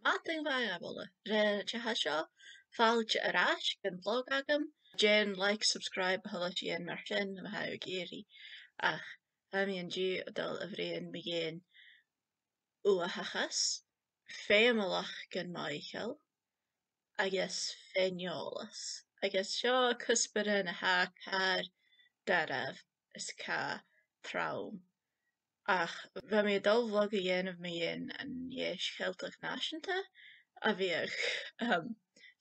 Mating variable. Re chahasho. Falch arash gan blog agam. Jen like subscribe halachi en marchen mahau geri. Ach, hami en ju dal avrein begin Uathachas. Fèimalachdan mothachail. Agus fèin-eòlas. Agus seo cuspaire na ha car daraf is ca traum. Ach, bheit mé dul vlog a dhéanamh mé dhéin an dhéis cheilteach náisiúnta a bhíodh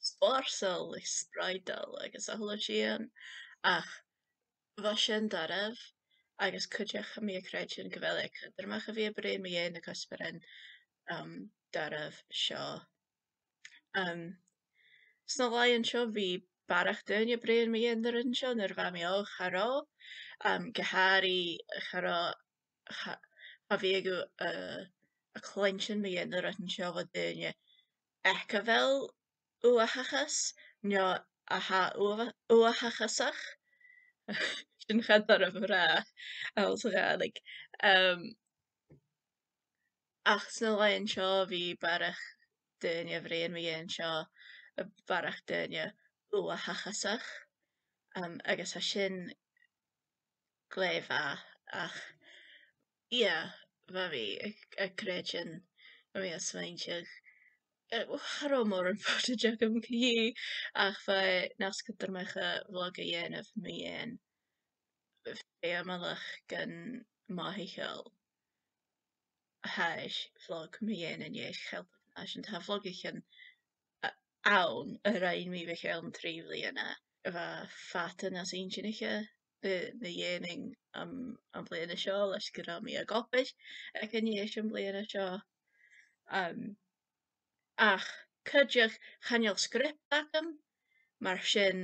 spársal ag spreidal agus a thula sían ach bha sin daraf agus cuideach a mí a creid sin go bhfuil ag chuidirmach a bhí a bréon mé dhéana agus baran daraf seo. Sna láonn seo bhí barach duine bréon mé dhéanamh ar an seo nuair bha mé ó chará go háirí chará a bhí go a clinsin mé dhéanamh ar an seo bha duine eice bhfuil Uathachas nó a ha Uathachasach sin cheadar a bhrá as Gaeilge. Ach sna láonn seo bhí barach duine a bhréon mé dhéanamh seo a barach duine Uathachasach agus a sin gléimhe ach ia bha bhí ag creid sin a bhí a smaointeach charó mór an footage agam cí ach bheith nascatarmach a vlog a dhéanamh mé dhéin fèimalachdan mothachail thais vlog mé dhéin in dhéis cheilteach náisiúnta vlog ich an ann a raon mí bheith an trí bbliana a bheit fatan as intinige na dhéanaing an bliana seo leis go raibh mí a gopais ag an dhéis an bliana seo. Ach cuideach chaneal script agam mar sin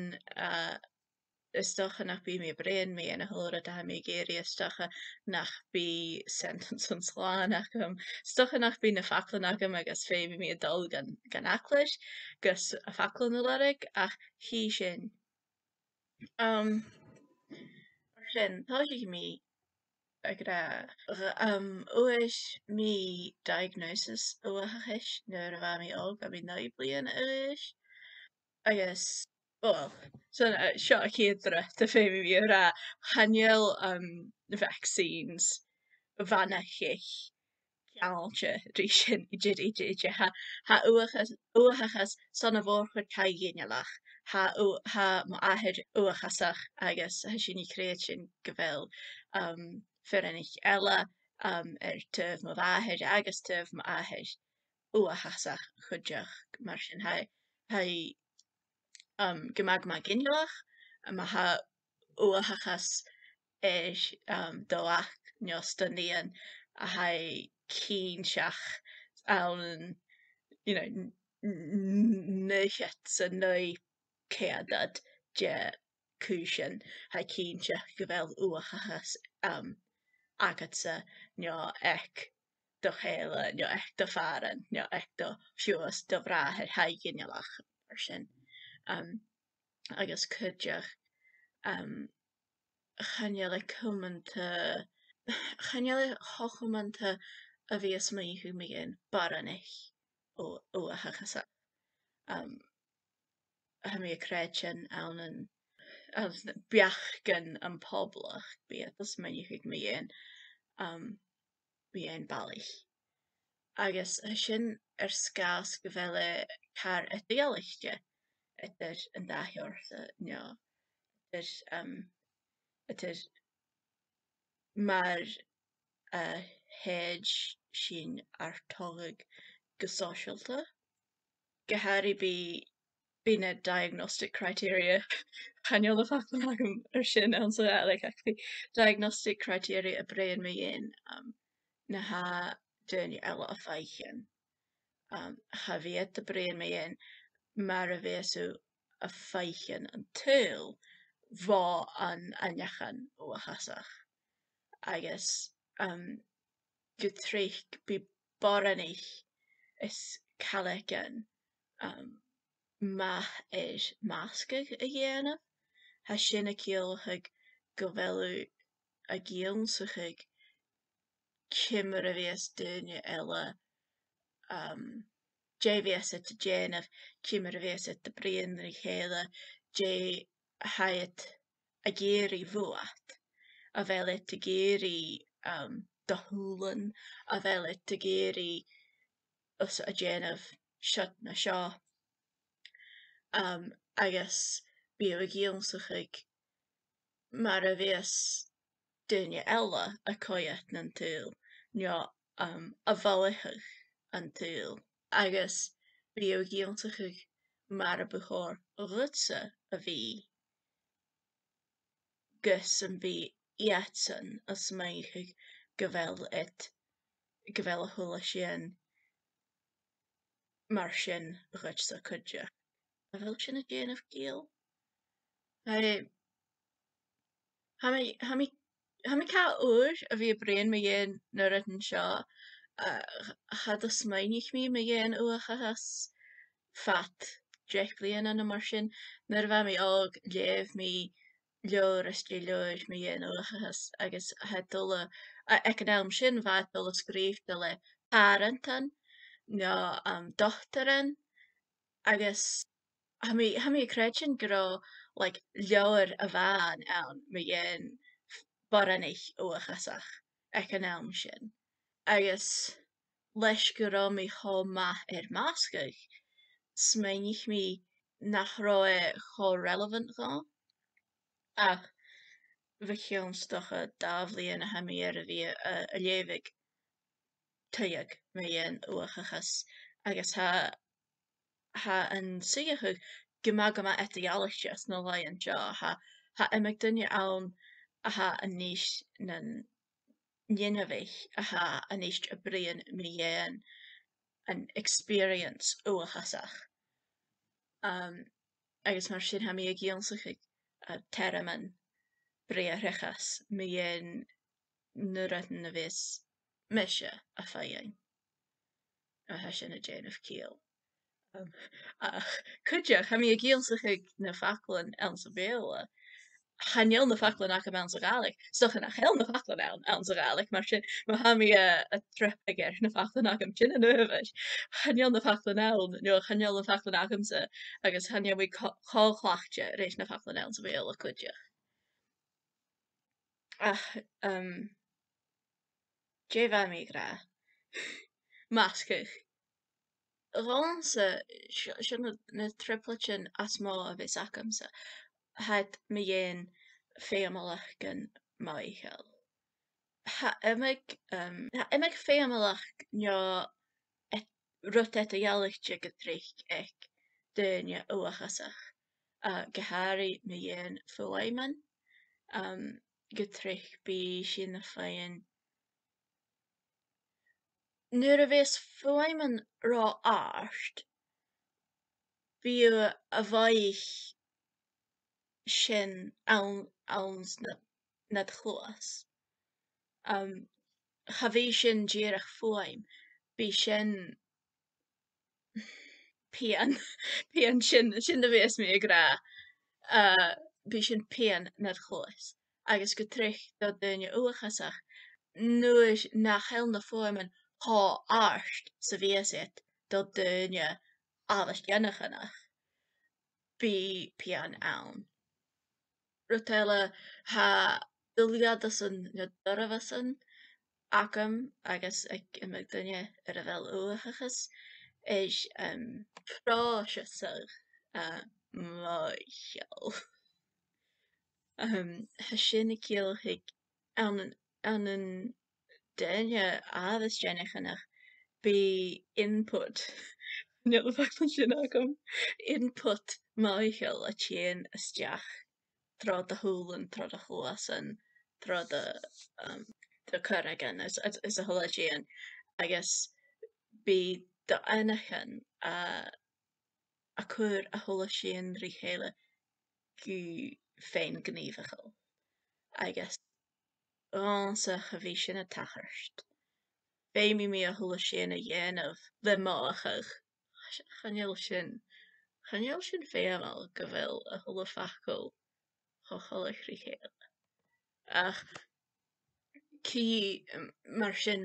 is stocha nach bí mé bréon mé ana thóra a mé géirí is stocha nach bí sentence an sláán agam stocha nach bí na faclan agam agus fé bhí mé dul gan aclais gus a faclan uladach ach hí sin mar sin tá mí ag rá uais mí diagnosis Uathachas nuair a bha mé óg a bhí 9 bliain uais agus well seo a chéadra de fé bhí rá chaneal vaccines bhanachich ceáilte rí sin idir ha Uathachas san a bhór chud caighine ha má aithir Uathasach agus sin í créid sin go bhfuil fèireannig eile ar tuamh má bhaithir agus tuamh má aithir Uathasach chuideach mar sin ha go mbeadh má ginealach má ha Uathachas dóach nó stonaíonn a ha cínseach ann nuichet sa nui céadad de cúisin ha cínseach go bhfuil Uathachas agatsa nó ag do chéile nó ag do fearan nó ag do fiúas do bhráthir ha ginealach mar sin agus cuideach chaneal chochumanta a bhí is maoithú mé gin baranich ó Uathachas ha mé a creid sin ann beachgan an poblach bíad is maoithú mé gin bhí an bailich agus sin ar scás go bhfuil car idealaiste idir an dathúirsa nó idir mar a héid sin ar tógadh go sóisialta go háirí bí na diagnostic criteria chaneal a faclan agam ar sin an sa ach bhí diagnostic criteria a bréon mé dhéin na ha duine eile a feiceann ha bhíad a bréon mé dhéin mar a bhéasú a feiceann an túil bhá an aineachan Uathasach agus go tríoch bí baranich is cailleachan maith máscaigh a dhéanamh ha sin a ciolchuig go bhfuilú a gciomsachuig cimar a bhíos duine eile Jay vieset Janef, Chimmer vieset de Brian Richela, Jay Hyatt Ageri Vuat, a velet Ageri the Hulan, a velet Ageri us a Janef shut na shaw. Agus bí a gíonsach mar a bhíos duine eile a coiad nan túil neo a bhailithigh an túil. Agus bí a gíonsach mar a buchór rutsa a bhí gus an bhí iatsan as maiich go bhfuil a thula sin mar sin rutsa cuide. A bhfuil sin a déanamh cíal? Ha mi cá úr a bhí brian me dhéan na rutan seo had a smainich mi me dhéan Uathachas fat dreich blian an mar sin nar bheith mi ág léamh mi leor is dé leor me dhéan Uathachas agus het dul ag an elm sin bheit dul scríb de le parentan nó doctoran agus ha mi cretin go like leor a bhean ann me dhéan baranich Uathasach ag an elm sin. Agus leis go raibh mi chomh maith ar máscaigh, smaoinigh mi nach raibh é chomh relevant gá. Ach bhí ceann dá bhliain a mi ar a bhí a léamhaigh tuilleadh me dhéan Uathachas agus ha an suíochuig go mbeadh etiolaíochtas nó laghad anseo ha imigh duine ann a ha a níos nan Nineveh a ha a níos a brian me dhéan an experience Uathasach. Agus mar sin ha mi a gíonsach a terman briarachas me dhéan na rutan a bhís meise a feiin. A ha sin a déanamh cíal. Cuideach ha mi a gíonsach na faclan an sa béla. Channeol na faclan ach am an sa galig. Stoch nach hel na faclan an sa galig, mar sin ma ha mi a trepiger na faclan ach am sin an uvis. Channeol na faclan an, no channeol na faclan ach am sa, agus channeol mi cholchlachtje reis na faclan an sa béla cuideach. Ach, Jé bheith mi gra. Mascach. Ránsa sin na tripletin as má a bhís Agam sa had me dhéan feumalachdan mothachail. Ha imig feumalach neo rut etiolaíochta go tríoch ag duine Uathasach go háirí me dhéan feuaimen go tríoch bí sin na féin. Nuair a bhís feuaimen rá áirt, bí a bhaich sin ans nad chluas. Cha bhí sin díreach feuaim, bí sin pean sin na bhís mi a gra. Bí sin pean nad chluas. Agus go tríoch do duine Uathasach nuair nach hel na feuaimen há áirt sa bhíosit do duine allasgeannachanach. Bí pean ann. Rut eile ha duliadasan na doravasan Agam agus ag imig duine ar a bheith Uathachas is práisesach mothachail. Ha sin a cíalchaigh an duine allasgeannachanach bí input Níl faclan sin agam input mothachail a téan isteach trá a thuúlan trá a chluasan trá de curagan is a thula téan agus bí do anachan a chur a thula sin rí chéile go féin gníomhachail agus ránsa a bhí sin a tachart. Féimi mi a thula sin a dhéanamh le máachach. Channeol sin féamal go bhfuil a thula fachcail cho choilech rí chéile. Ach cí mar sin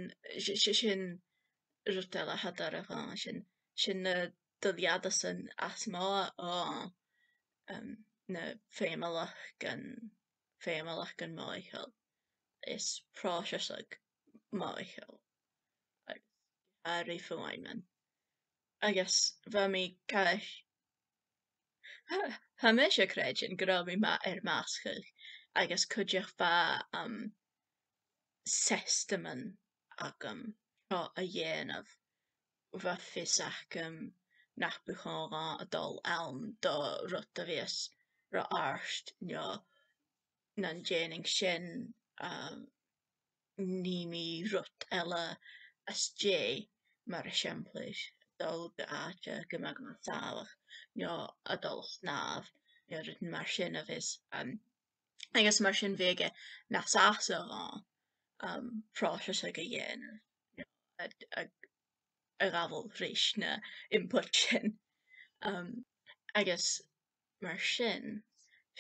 rut eile hadar a bhá sin sin na dyddiadas yn as má na feumalachdan mothachail is próiseach mothachail agus airí fomhaimmen. Agus bha mí cais ha mis a creidir go raibh mí máscail agus cuideach bha sestaman agam seo a dhéanamh bha fiosach nach buchán a dul ann do rud a bhíos ra árst na déanaing sin ní mí rud eile as dé mar a siamplis dul go áite go mbeadh an sábhach a dul snámh rud mar sin a bhís agus mar sin bhéige na sása próiseach a dhéanamh a ghabhfuil rís na input sin agus mar sin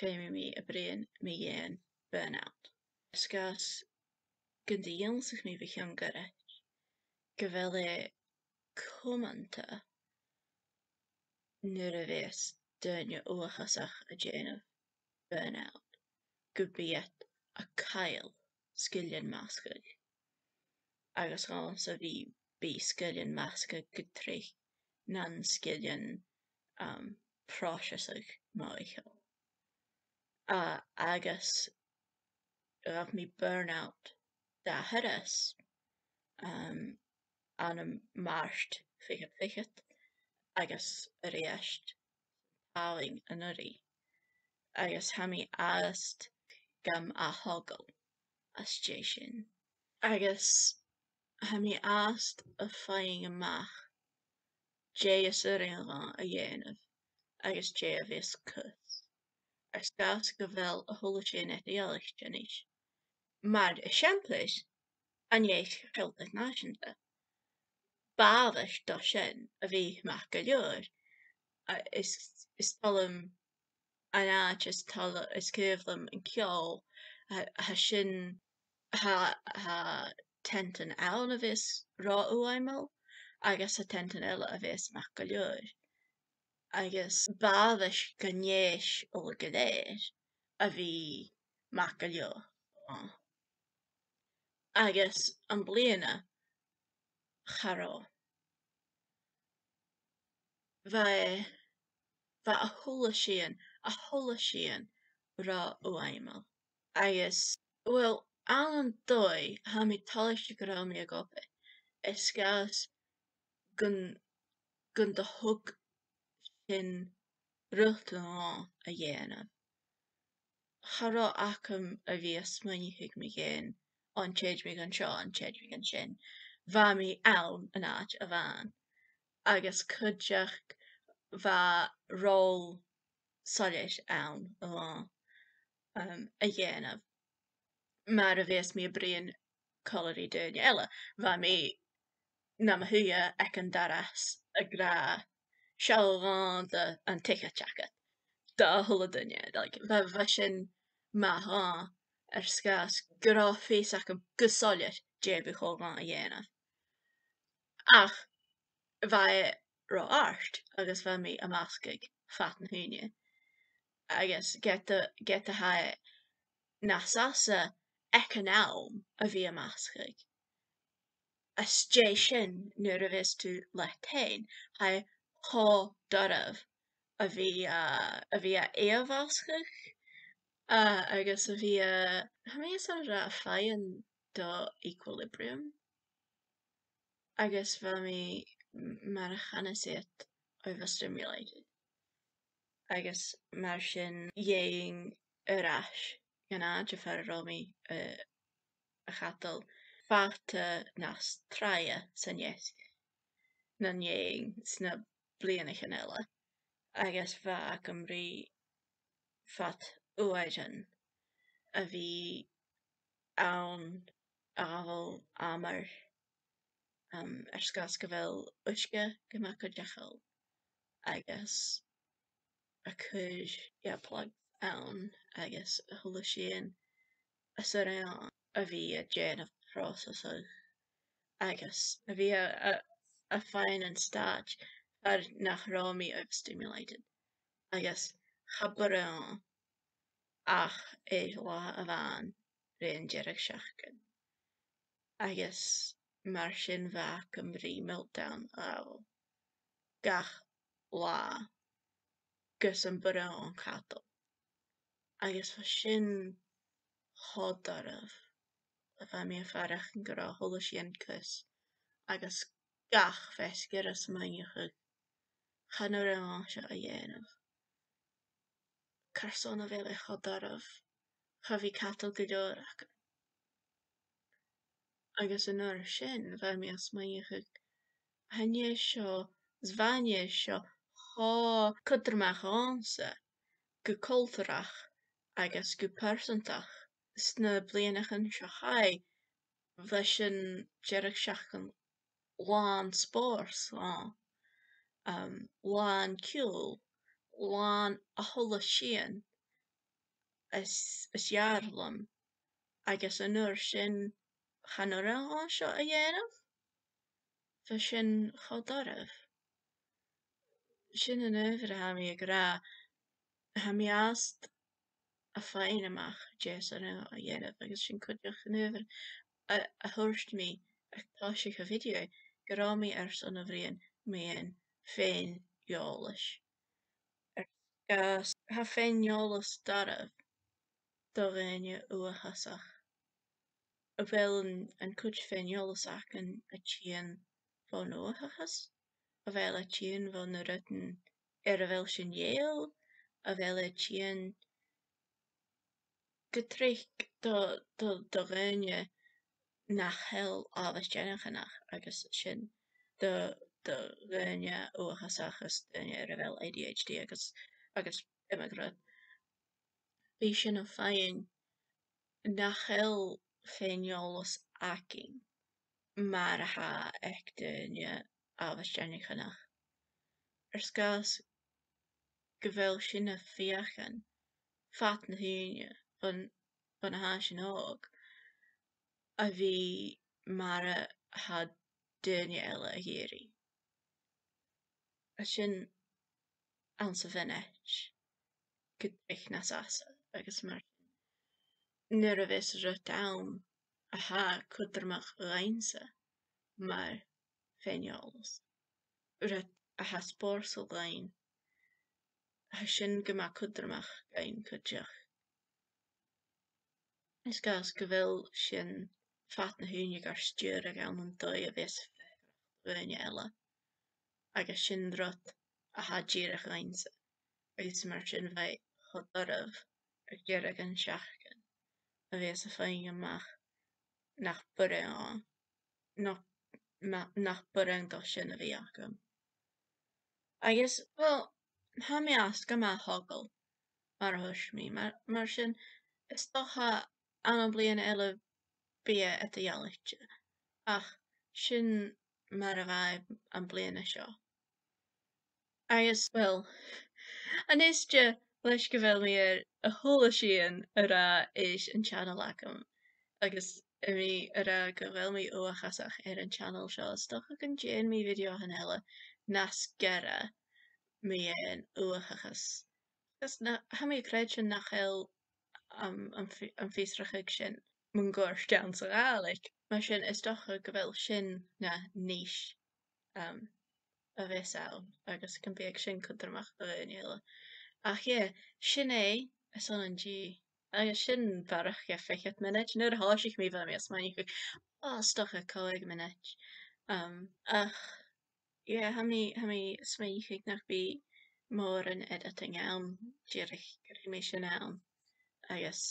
féimid mí a bhriain mí dhéan burnout. Sgas go dtí dhéanasach mí bhí tiongar go bhfuil é cumanta nuair a bhíos duine uachasach a déanamh burnout go bíod a cail scileann máscail agus an sa bhí scileann máscail go trí nan scileann próiseach mothachail agus raibh mí burnout dá thuras an máist fichit agus a réist táling an uí agus ha mí ást gam a thógáil as dé sin agus ha mí ást a fáing amach dé is uirinn a dhéanamh agus dé a bhís cos ar sgas go bhfuil a thula sin éisteach níos mar i siamplis an dhéag cheilteach náisiúnta bábhas do sin a bhí meach go leor is talm an áit is céimhlim an ceol ha sin ha tentan ann a bhís rá uaimil agus ha tentan eile a bhís meach go leor agus bábhas go ndéis ó go léir a bhí meach go leor agus an bliana charrá bheith a thula síon rá uaimil agus bhfuil an dói ha mí taliste go raibh mí a gcopa is gás gon do thug sin ruachtaná a dhéanamh charrá acham a bhíos maithe mí géin an chéad mí an seo an chéad mí an sin bha mí ann an áit a bhain agus cuideach bha ról solais ann a dhéanamh mar a bhíos mí a bhriain colarí duine eile bha mí na thuaithe ag an daras a gra seán an ticket jacket dá thula duine bheith sin maith ar sgas go raibh féasach go solais dé buchán a dhéanamh ach bheith rá árst agus bheith mí a máscaigh fat na húine agus get a haidh na sása econom a bhí a máscaigh as dé sin nuair a bhís tú le tain ha thó dormh a bhí a éamháscaigh agus a bhí ha mí san ra fáin do equilibrium agus bheith mí mar a chanasaíocht overstimulated agus mar sin dhéing arás gan áit a fear romí a chatal fáta nas tráia san dhéasc na dhéing sna blianachan eile agus bheith go mrí fat uaidan a bhí ann a ghabhfuil amar ar sgas go bhfuil uisce go mbeadh go deachail agus a chuir earplugs ann agus a thula síon a suireann a bhí a déanamh prósasach agus a bhí a fáin an stáit ar nach rámi overstimulated. Agus chabaran ach lá a bhain réon dearag seachgan. Agus mar sin bheith an bhrí meltdown ábhal. Gach lá gus an baran catal. Agus fa sin chodarmh a bheith mé farach an gorá thola sin cus. Agus gach fesgur as mainiuchig chanar an seo a dhéanamh. Carson a bheith chodarmh cha bhí catal go leor acu. Agus an uair sin bheith mé as mainiuchig haine seo zvaine seo há cudarmach ansa go cultarach agus go persantach sna blianachan seo chaid bheith sin dearag seachgan lán spórs lán ciúil lán a thola sin is jaarlam agus an uair sin chanar an seo a dhéanamh fa sin chodarmh. Sin an uimhir a ha mé ag rá ha mé ast a fáin amach deas an a dhéanamh agus sin cuideach an uimhir a thuairt mí ag táisiach a video go rá mí ar son a bhríon méon fèin-eòlas. Gas ha fèin-eòlas darmh do réine Uathachas. A bhfuil an cuid fèin-eòlas achan a tíon von Uathachas, a bhfuil a tíon von na rutan ar a bhfuil sin dhéal, a bhfuil a tíon go tríoch do réine nach heil ábhas agus sin do réine Uathachas duine ar a bhfuil ADHD agus imigrad. Bhí sin an féin nach heil fèin-eòlas acin mar a ha ag duine ábhas ar scás go bhfuil sin a fiachan fat na húine van a ha sin óg a bhí mar a ha duine eile a géirí. A sin an sa bhainit go dtríoch na sasa agus mar nuair a bheith rud ann a ha cudarmach réimse mar fèin-eòlas. Rud a ha spórsal gainn ha sin go maith cudarmach gainn cuideach. Is gás go bhfuil sin fat na húine gur stiúr ag ann an dóigh a bheith duine eile agus sin rud a ha díreach réimse agus mar sin bheith chodarmh ag dearag an seachgan a bheith sa féin amach nach buran nach buran do sin a bhí agam. Agus well ha mé as go maith thugall mar a thuairt mí mar sin is dócha an bliana eile bia at a dhealaite ach sin mar a bheith an bliana seo. Agus well anisce leis go bhfuil mé ar a thola sin a rá is an channel Agam agus mí a rá go bhfuil mí Uathachas ar an channel seo is dócha gon déan mí video an eile nas gera mé an Uathachas. Gus ha mé creid sin nach heil an físrachaig sin mun gur stean sa rá mar sin is dócha go bhfuil sin na níis a bheith sao agus can bheag sin cudarmach do réine eile. Ach sin é is an G agus sin barach 50 minút nuair a háisigh mí bheith mé as mainiuchig stocha 40 minút. Ach ha mé smaoinigh nach bhí mór an editing ann díreach gur mé sin ann agus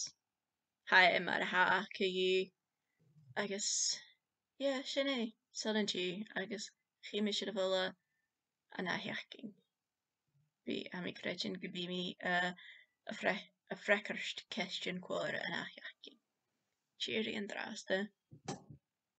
ha mar a ha acu agus sin é san an G agus chi mé siad a bhfuil an atheachcin. Bhí ha mé creid sin go bhí mí a frecharst ceistún cuara an atheachcin. Tíorí an drásta.